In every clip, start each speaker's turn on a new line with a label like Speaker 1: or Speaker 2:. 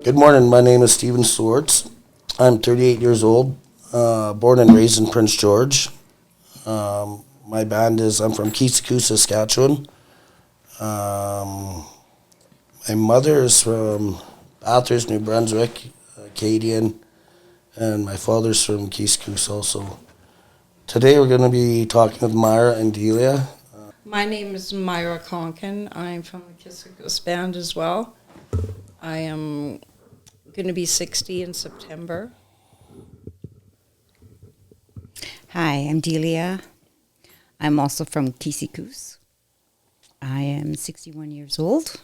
Speaker 1: Good morning. My name is Stephen Swartz. I'm 38 years old, born and raised in Prince George. My band is, I'm from Kissimmee, Saskatchewan. Um, my mother is from Bathurst, New Brunswick, Acadian, and my father's from Kissimmee also. Today we're going to be talking with Myra and Delia.
Speaker 2: My name is Myra Conkin. I'm from the Kissimmee band as well. I am going to be 60 in September.
Speaker 3: Hi, I'm Delia. I'm also from Kissimmee. I am 61 years old.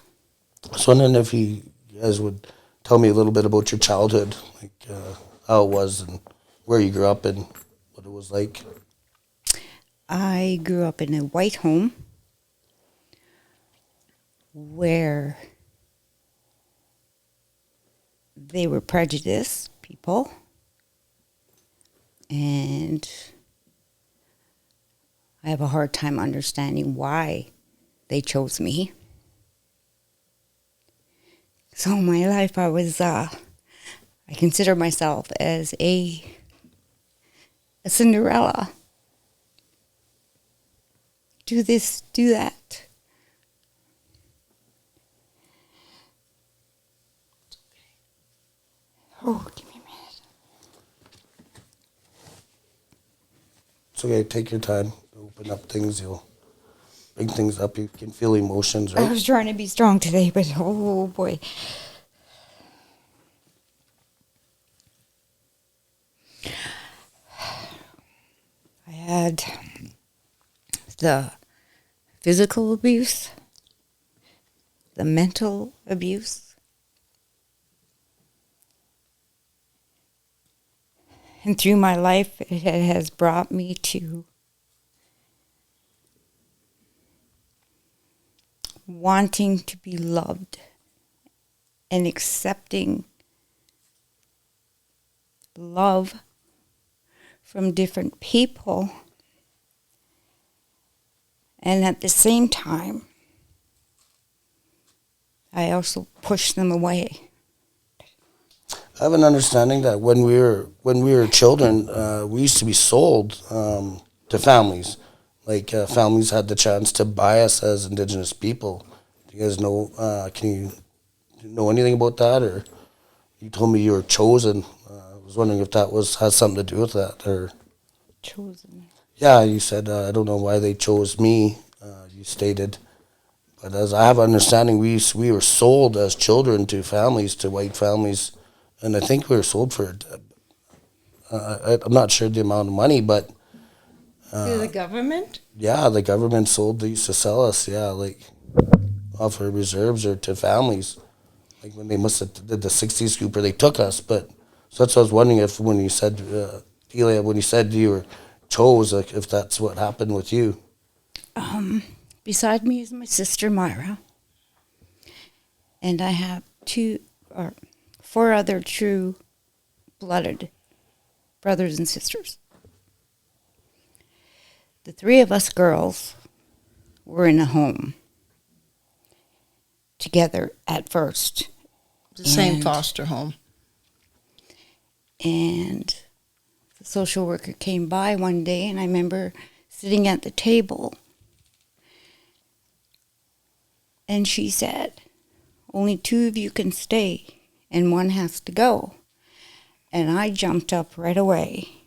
Speaker 1: I was wondering if you guys would tell me a little bit about your childhood, like how it was and where you grew up and what it was like.
Speaker 3: I grew up in a white home where they were prejudiced people, and I have a hard time understanding why they chose me. So my life, I consider myself as a Cinderella. Do this, do that. Oh, give me a minute.
Speaker 1: It's okay, take your time. Open up things, you'll bring things up. You can feel emotions,
Speaker 3: I
Speaker 1: right?
Speaker 3: was trying to be strong today, but oh boy. I had the physical abuse, the mental abuse, and through my life, it has brought me to wanting to be loved and accepting love from different people, and at the same time, I also push them away.
Speaker 1: I have an understanding that when we were children, we used to be sold to families. Like families had the chance to buy us as Indigenous people. Do you guys know? Can you know anything about that? Or you told me you were chosen. I was wondering if that has something to do with that. Or
Speaker 3: Chosen.
Speaker 1: yeah, you said I don't know why they chose me. You stated. But as I have understanding, we were sold as children to families, to white families, and I think we were sold for. I'm not sure the amount of money, but
Speaker 2: To the government?
Speaker 1: yeah, the government sold. They used to sell us, yeah, like off our reserves or to families. Like when they must have did the '60s group, or they took us. But so that's what I was wondering if when you said Delia, when you said you were chose, like if that's what happened with you.
Speaker 3: Beside me is my sister Myra, and I have four other true-blooded brothers and sisters. The three of us girls were in a home together at first.
Speaker 2: The same
Speaker 3: And-
Speaker 2: foster home.
Speaker 3: And the social worker came by one day, and I remember sitting at the table, and she said, "Only two of you can stay, and one has to go." And I jumped up right away,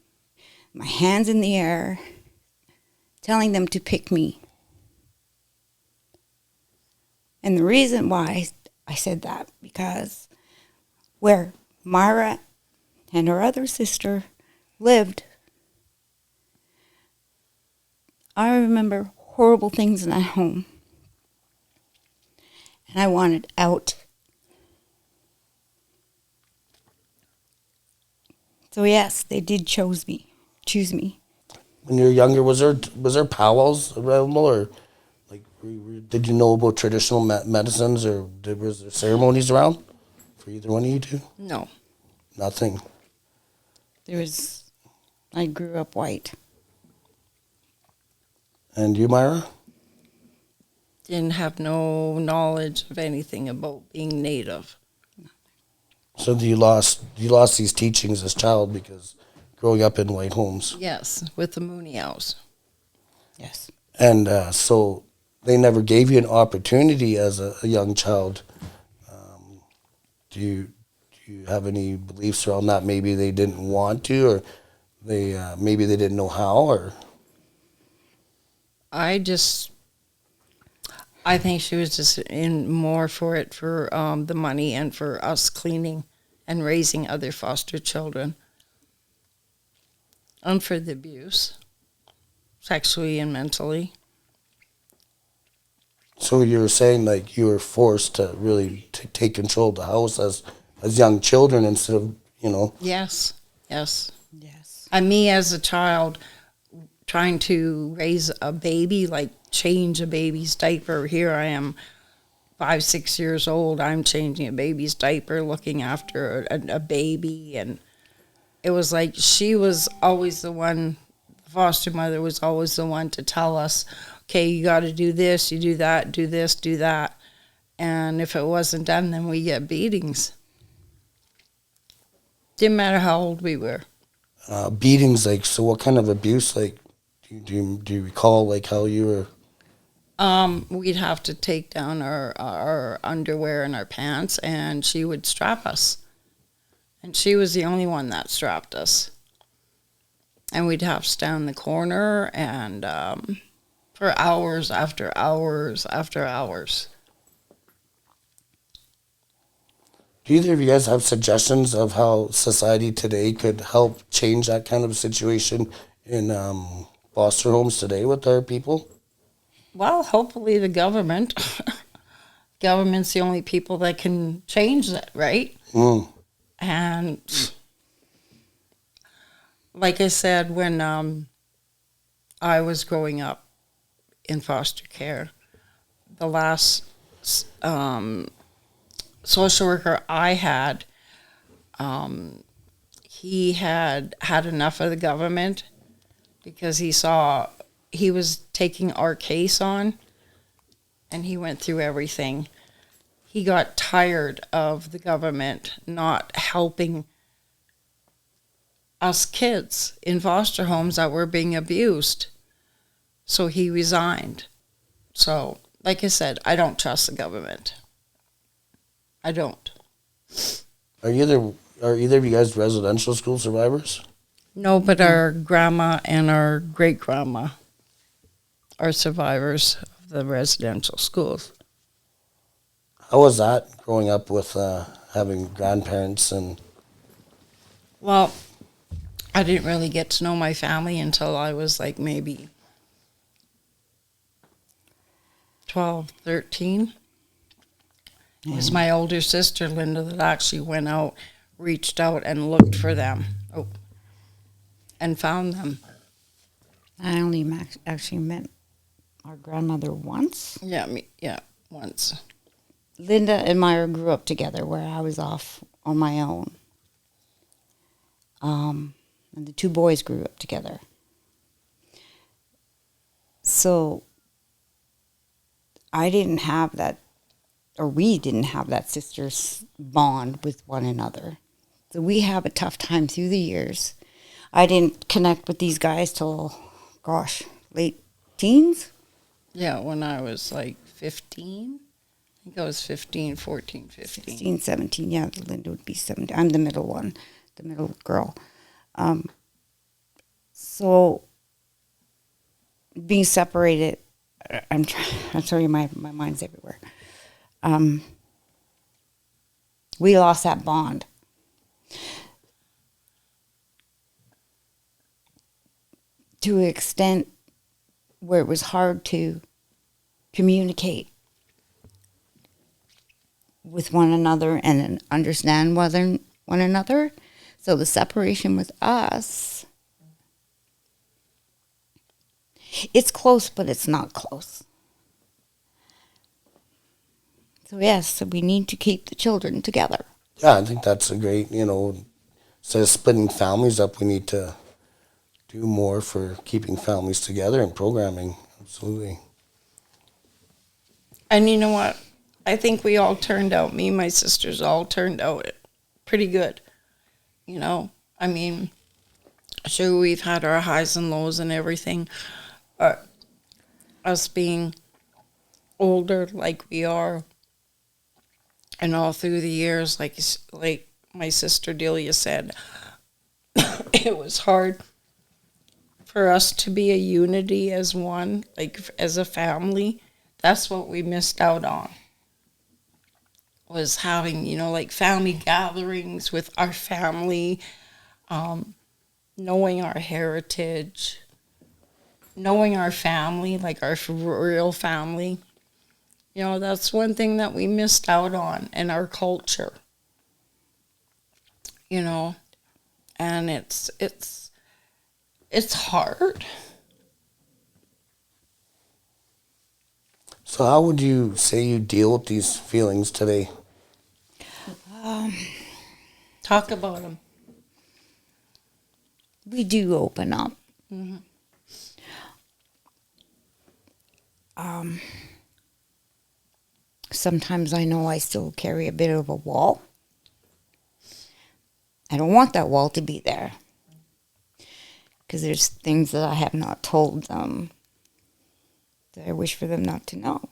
Speaker 3: my hands in the air, telling them to pick me. And the reason why I said that, because where Myra and her other sister lived, I remember horrible things in that home. And I wanted out. So yes, they did choose me.
Speaker 1: When you were younger, was there powwows available, or like did you know about traditional medicines, or was there ceremonies around for either one of you two?
Speaker 2: No.
Speaker 1: Nothing.
Speaker 3: I grew up white.
Speaker 1: And you, Myra?
Speaker 2: Didn't have no knowledge of anything about being Native.
Speaker 1: So you lost these teachings as child because growing up in white homes,
Speaker 2: Yes, with the Mooney House.
Speaker 3: Yes.
Speaker 1: and so they never gave you an opportunity as a young child. Do you have any beliefs around that? Maybe they didn't want to, or maybe they didn't know how, or
Speaker 2: I think she was just in more for it for the money and for us cleaning and raising other foster children. And for the abuse, sexually and mentally.
Speaker 1: so you were saying like you were forced to really take control of the house as young children instead of
Speaker 2: Yes, yes.
Speaker 3: Yes.
Speaker 2: And me as a child trying to raise a baby, like change a baby's diaper. Here I am, 5, 6 years old. I'm changing a baby's diaper, looking after a baby. And it was like she was always the one, the foster mother was always the one to tell us, okay, you got to do this, you do that, do this, do that. And if it wasn't done, then we get beatings. Didn't matter how old we were.
Speaker 1: beatings. Like, so what kind of abuse? Like, do you recall like how you were?
Speaker 2: We'd have to take down our underwear and our pants, and she would strap us. And she was the only one that strapped us. And we'd have to stand in the corner and for hours after hours after hours.
Speaker 1: Do either of you guys have suggestions of how society today could help change that kind of situation in foster homes today with our people?
Speaker 2: Well, hopefully the government. Government's the only people that can change that, right?
Speaker 1: Mm.
Speaker 2: And like I said, when I was growing up in foster care, the last social worker I had, he had enough of the government because he saw he was taking our case on, and he went through everything. He got tired of the government not helping us kids in foster homes that were being abused. So he resigned. So, like I said, I don't trust the government. I don't.
Speaker 1: Are either of you guys residential school survivors?
Speaker 2: No, but our grandma and our great-grandma are survivors of the residential schools.
Speaker 1: How was that growing up with having grandparents and?
Speaker 2: Well, I didn't really get to know my family until I was like maybe 12, 13. It was my older sister, Linda, that actually went out, reached out, and looked for them. Oh, and found them.
Speaker 3: I only actually met our grandmother once.
Speaker 2: Yeah, once.
Speaker 3: Linda and Myra grew up together where I was off on my own. And the two boys grew up together. So I didn't have that, or we didn't have that sister's bond with one another. So we have a tough time through the years. I didn't connect with these guys till, late teens.
Speaker 2: Yeah, when I was like 15. I think I was 15, 14, 15.
Speaker 3: 16, 17, yeah, Linda would be 17. I'm the middle one, the middle girl. So being separated, I'm telling you, my mind's everywhere. We lost that bond. To an extent where it was hard to communicate with one another and understand one another. So the separation with us, it's close, but it's not close. So yes, we need to keep the children together.
Speaker 1: Yeah, I think that's a great, instead of splitting families up, we need to do more for keeping families together and programming. Absolutely.
Speaker 2: And you know what? I think we all turned out, me and my sisters all turned out pretty good, you know. I mean, sure, we've had our highs and lows and everything, but us being older like we are, and all through the years, like my sister Delia said, it was hard for us to be a unity as one, like as a family. That's what we missed out on, was having, you know, like family gatherings with our family, knowing our heritage, knowing our family, like our real family. You know, that's one thing that we missed out on in our culture. You know, and it's hard.
Speaker 1: So how would you say you deal with these feelings today?
Speaker 2: Talk about them.
Speaker 3: We do open up.
Speaker 2: Mm-hmm.
Speaker 3: Sometimes I know I still carry a bit of a wall. I don't want that wall to be there, because there's things that I have not told them that I wish for them not to know.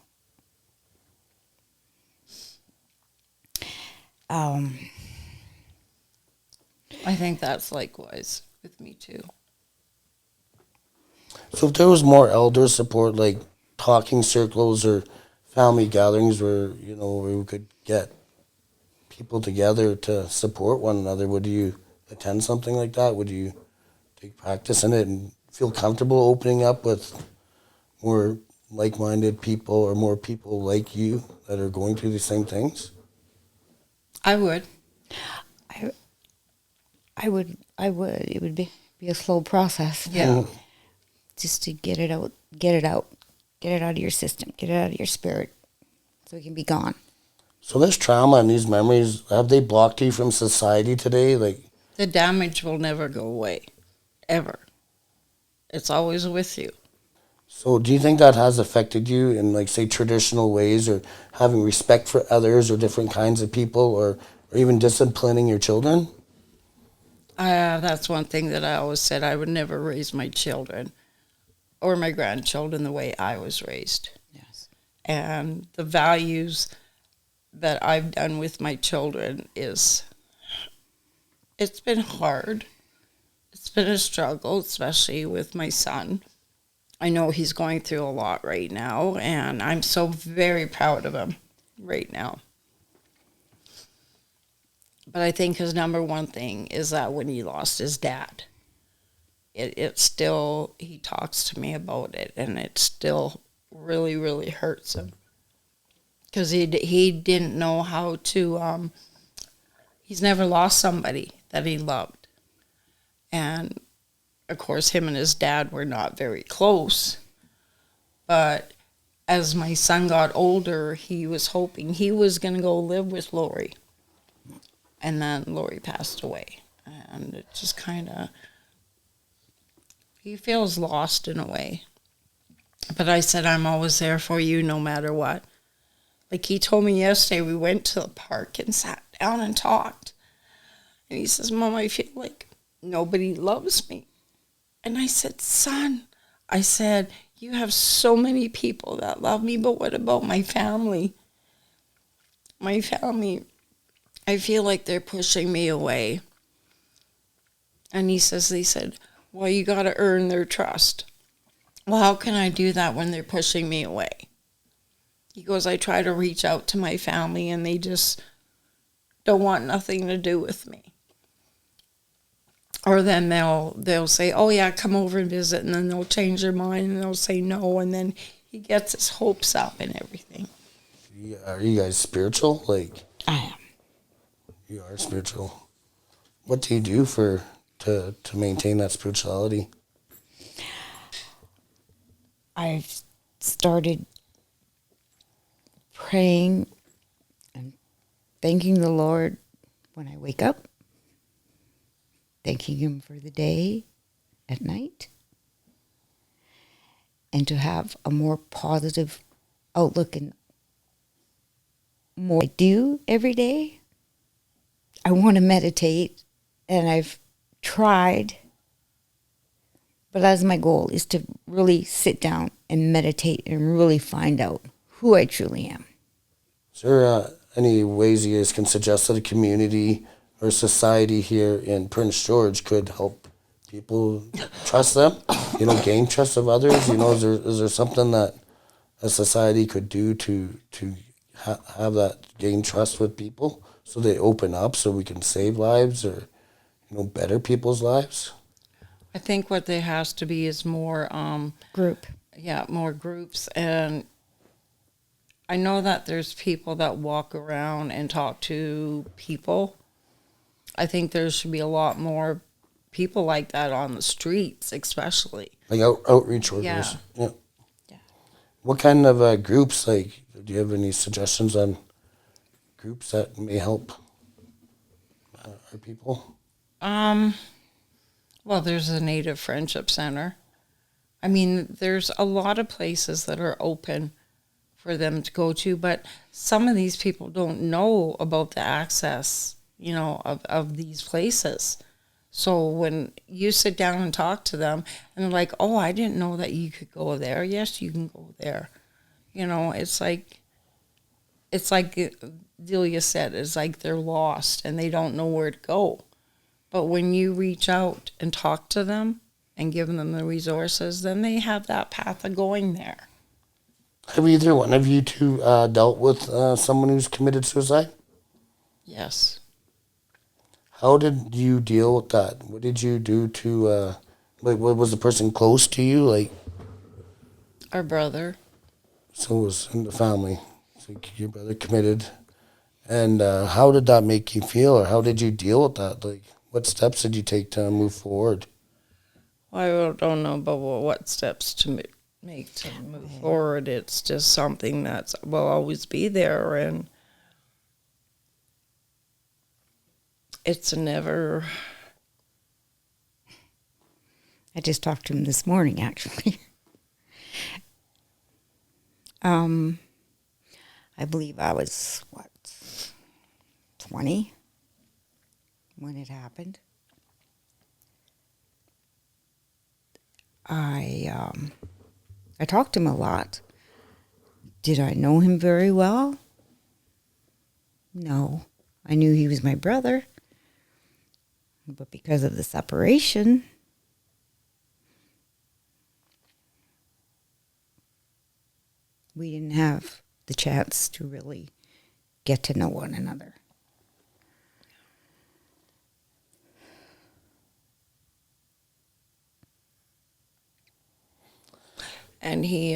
Speaker 2: I think that's likewise with me too.
Speaker 1: So if there was more elder support, like talking circles or family gatherings where, you know, where we could get people together to support one another, would you attend something like that? Would you take practice in it and feel comfortable opening up with more like-minded people or more people like you that are going through the same things?
Speaker 2: I would.
Speaker 3: I would. It would be a slow process.
Speaker 2: Yeah.
Speaker 3: Just to get it out, get it out of your system, get it out of your spirit, so it can be gone.
Speaker 1: So this trauma and these memories, have they blocked you from society today? Like,
Speaker 2: The damage will never go away, ever. It's always with you.
Speaker 1: so do you think that has affected you in, like, say, traditional ways, or having respect for others or different kinds of people, or even disciplining your children?
Speaker 2: That's one thing that I always said. I would never raise my children or my grandchildren the way I was raised.
Speaker 3: Yes.
Speaker 2: And the values that I've done with my children it's been hard. It's been a struggle, especially with my son. I know he's going through a lot right now, and I'm so very proud of him right now. But I think his number one thing is that when he lost his dad, it still, he talks to me about it, and it still really, really hurts him. Because he didn't know how to, he's never lost somebody that he loved. And, of course, him and his dad were not very close. But as my son got older, he was hoping he was going to go live with Lori. And then Lori passed away. And it just kind of, he feels lost in a way. But I said, I'm always there for you no matter what. Like he told me yesterday, we went to the park and sat down and talked. And he says, Mom, I feel like nobody loves me. And I said, son, I said, you have so many people that love me, but what about my family? My family, I feel like they're pushing me away. And they said, well, you got to earn their trust. Well, how can I do that when they're pushing me away? He goes, I try to reach out to my family and they just don't want nothing to do with me. Or then they'll say, oh yeah, come over and visit, and then they'll change their mind and they'll say no, and then he gets his hopes up and everything.
Speaker 1: Are you guys spiritual? Like,
Speaker 3: I am.
Speaker 1: you are spiritual. What do you do to maintain that spirituality?
Speaker 3: I've started praying and thanking the Lord when I wake up, thanking Him for the day at night, and to have a more positive outlook and more I do every day, I want to meditate, and I've tried, but that's my goal, is to really sit down and meditate and really find out who I truly am.
Speaker 1: Is there any ways you guys can suggest that a community or society here in Prince George could help people trust them, gain trust of others? Is there something that a society could do to have that gain trust with people so they open up so we can save lives or, better people's lives?
Speaker 2: I think what there has to be is more
Speaker 3: Group.
Speaker 2: yeah, more groups. And I know that there's people that walk around and talk to people. I think there should be a lot more people like that on the streets, especially.
Speaker 1: Like outreach workers.
Speaker 2: Yeah.
Speaker 1: Yeah. What kind of groups, do you have any suggestions on groups that may help our people?
Speaker 2: Well, there's a Native Friendship Center. I mean, there's a lot of places that are open for them to go to, but some of these people don't know about the access, of these places. So when you sit down and talk to them and they're like, oh, I didn't know that you could go there. Yes, you can go there. It's like Delia said, it's like they're lost and they don't know where to go. But when you reach out and talk to them and give them the resources, then they have that path of going there.
Speaker 1: Have either one of you two dealt with someone who's committed suicide?
Speaker 2: Yes.
Speaker 1: How did you deal with that? What did you do to, what was the person close to you?
Speaker 2: Our brother.
Speaker 1: So it was in the family. So your brother committed. And how did that make you feel, or how did you deal with that? What steps did you take to move forward?
Speaker 2: I don't know about what steps to make to move forward. It's just something that will always be there, and it's never.
Speaker 3: I just talked to him this morning, actually. I believe I was, 20 when it happened. I talked to him a lot. Did I know him very well? No. I knew he was my brother. But because of the separation, we didn't have the chance to really get to know one another.
Speaker 2: And he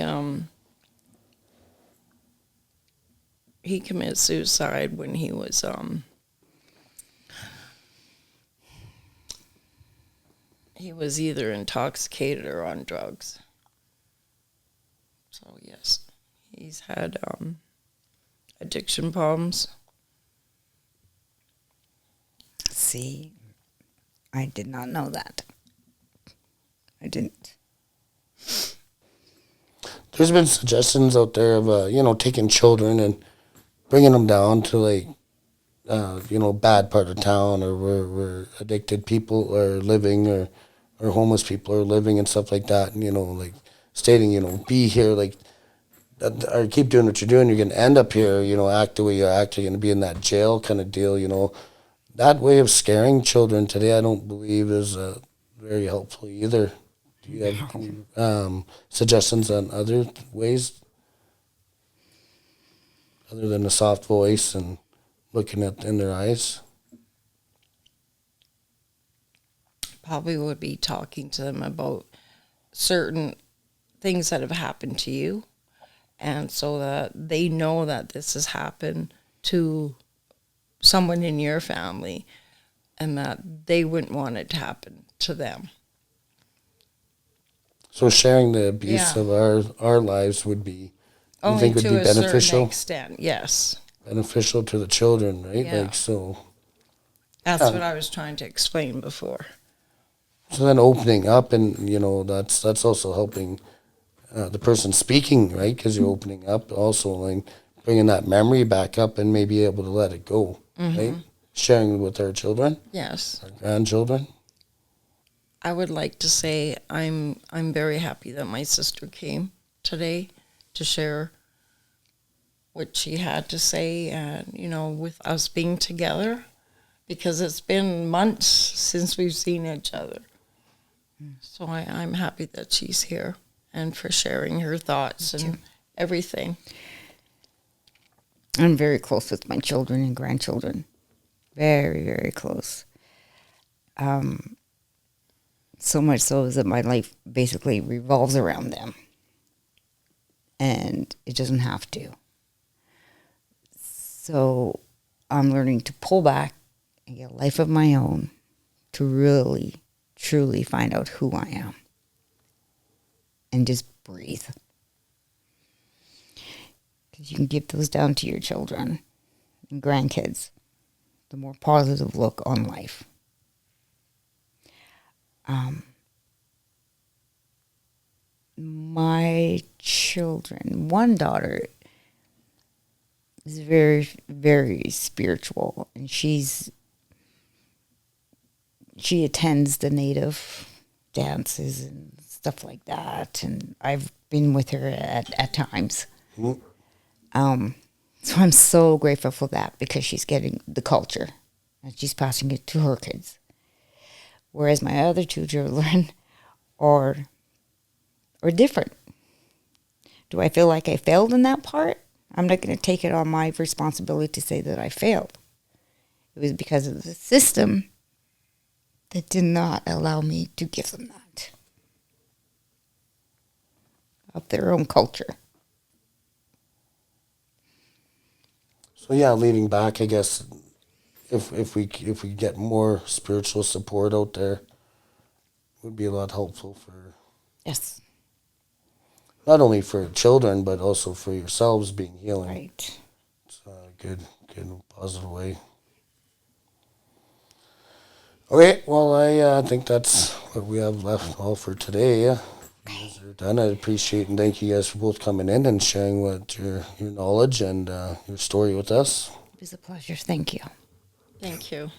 Speaker 2: committed suicide when he was either intoxicated or on drugs. So yes, he's had addiction problems.
Speaker 3: See, I did not know that. I didn't.
Speaker 1: There's been suggestions out there of, taking children and bringing them down to bad part of town or where addicted people are living or homeless people are living and stuff like that. And, stating, be here, or keep doing what you're doing. You're going to end up here, act the way you act. You're going to be in that jail kind of deal, That way of scaring children today, I don't believe is very helpful either. Do you have any suggestions on other ways other than a soft voice and looking in their eyes?
Speaker 2: Probably would be talking to them about certain things that have happened to you, and so that they know that this has happened to someone in your family and that they wouldn't want it to happen to them.
Speaker 1: So sharing the abuse of our lives would be,
Speaker 2: Only
Speaker 1: think would
Speaker 2: to
Speaker 1: be
Speaker 2: a
Speaker 1: beneficial?
Speaker 2: certain extent, yes.
Speaker 1: Beneficial to the children, right?
Speaker 2: Yeah.
Speaker 1: So
Speaker 2: That's what I was trying to explain before.
Speaker 1: So then opening up, and that's also helping the person speaking, right? Because you're opening up, also bringing that memory back up and maybe able to let it go, right? sharing with our children,
Speaker 2: Yes.
Speaker 1: our grandchildren.
Speaker 2: I would like to say I'm very happy that my sister came today to share what she had to say, and with us being together, because it's been months since we've seen each other. So I'm happy that she's here and for sharing her thoughts and everything.
Speaker 3: I'm very close with my children and grandchildren. Very, very close. So much so that my life basically revolves around them. And it doesn't have to. So I'm learning to pull back and get a life of my own to really, truly find out who I am. And just breathe. Because you can give those down to your children and grandkids. The more positive look on life. My children, one daughter is very, very spiritual, and she attends the native dances and stuff like that, and I've been with her at times. So I'm so grateful for that, because she's getting the culture and she's passing it to her kids. Whereas my other two children are different. Do I feel like I failed in that part? I'm not going to take it on my responsibility to say that I failed. It was because of the system that did not allow me to give them that. Of their own culture.
Speaker 1: So yeah, leading back, I guess, if we get more spiritual support out there, it would be a lot helpful for
Speaker 3: Yes.
Speaker 1: not only for children but also for yourselves being healing.
Speaker 3: Right.
Speaker 1: It's a good, positive way. Okay, well, I think that's what we have left all for today. You guys are done. I appreciate and thank you guys for both coming in and sharing what your knowledge and your story with us.
Speaker 3: It was a pleasure. Thank you.
Speaker 2: Thank you.